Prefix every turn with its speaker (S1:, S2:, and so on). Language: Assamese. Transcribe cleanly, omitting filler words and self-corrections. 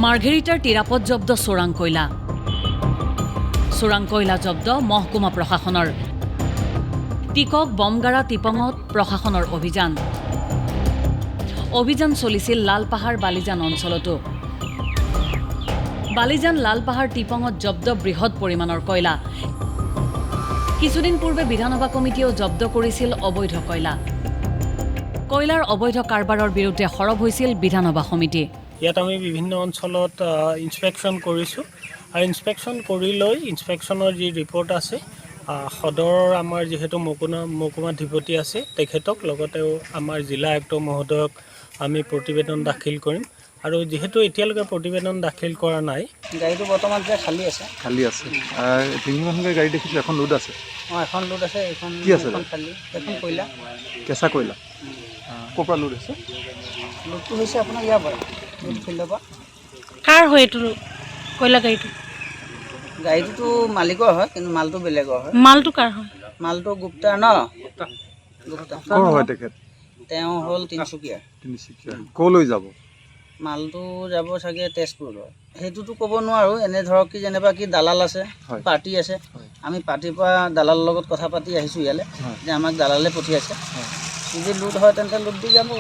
S1: মাৰ্ঘেৰিটাৰ টিৰাপত জব্দ চোৰাং কয়লা জব্দ মহকুমা প্ৰশাসনৰ টিকক বমগাৰা টিপঙত প্ৰশাসনৰ অভিযান চলিছিল লালপাহাৰ বালিজান অঞ্চলতো বালিজান লালপাহাৰ টিপঙত জব্দ বৃহৎ পৰিমাণৰ কয়লা কিছুদিন পূৰ্বে বিধানসভা কমিটিয়েও জব্দ কৰিছিল অবৈধ কয়লাৰ অবৈধ কাৰবাৰৰ বিৰুদ্ধে সৰব হৈছিল বিধানসভা সমিতি
S2: ইয়াত আমি বিভিন্ন অঞ্চলত ইনস্পেকশ্যন কৰিছোঁ আৰু ইনস্পেকশ্যন কৰি লৈ ইনস্পেকশ্যনৰ যি ৰিপৰ্ট আছে সদৰৰ আমাৰ যিহেতু মহকুমাধিপতি আছে তেখেতক লগতেও আমাৰ জিলা আয়ুক্ত মহোদয়ক আমি প্ৰতিবেদন দাখিল কৰিম আৰু যেহেতু এতিয়ালৈকে প্ৰতিবেদন দাখিল কৰা নাই
S3: গাড়ীটো বৰ্তমান যে খালী আছে
S4: তিনিখনকৈ গাড়ী দেখিছোঁ এখন লোড আছে
S3: এখন লোড আছে এখন
S4: কি আছে
S3: খালী এখন কয়লা
S4: কেঁচা কয়লা ক'ৰ পৰা লোড আছে
S3: লোডটো হৈছে আপোনাৰ ইয়াৰ পৰা লোড ফিল্ডৰ পৰা
S5: কাৰ হয় এইটো কয়লা
S3: গাড়ীটোতো মালিকৰ হয় কিন্তু মালটো বেলেগৰ হয়
S5: মালটো কাৰ হয়
S3: মালটো গুপ্তাৰ ন গুপ্তা
S4: ক'ৰ হয় তেখেত
S3: তেওঁ হ'ল তিনিচুকীয়া
S4: ক'লৈ যাব
S3: মালটো যাব চাগে তেজপুৰলৈ সেইটোতো ক'ব নোৱাৰোঁ এনে ধৰক কি যেনিবা কি দালাল আছে পাৰ্টি আছে আমি পাৰ্টিৰ পৰা দালালৰ লগত কথা পাতি আহিছোঁ ইয়ালৈ যে আমাক দালালে পঠিয়াইছে যদি লোড হয় তেন্তে লোড দি যাব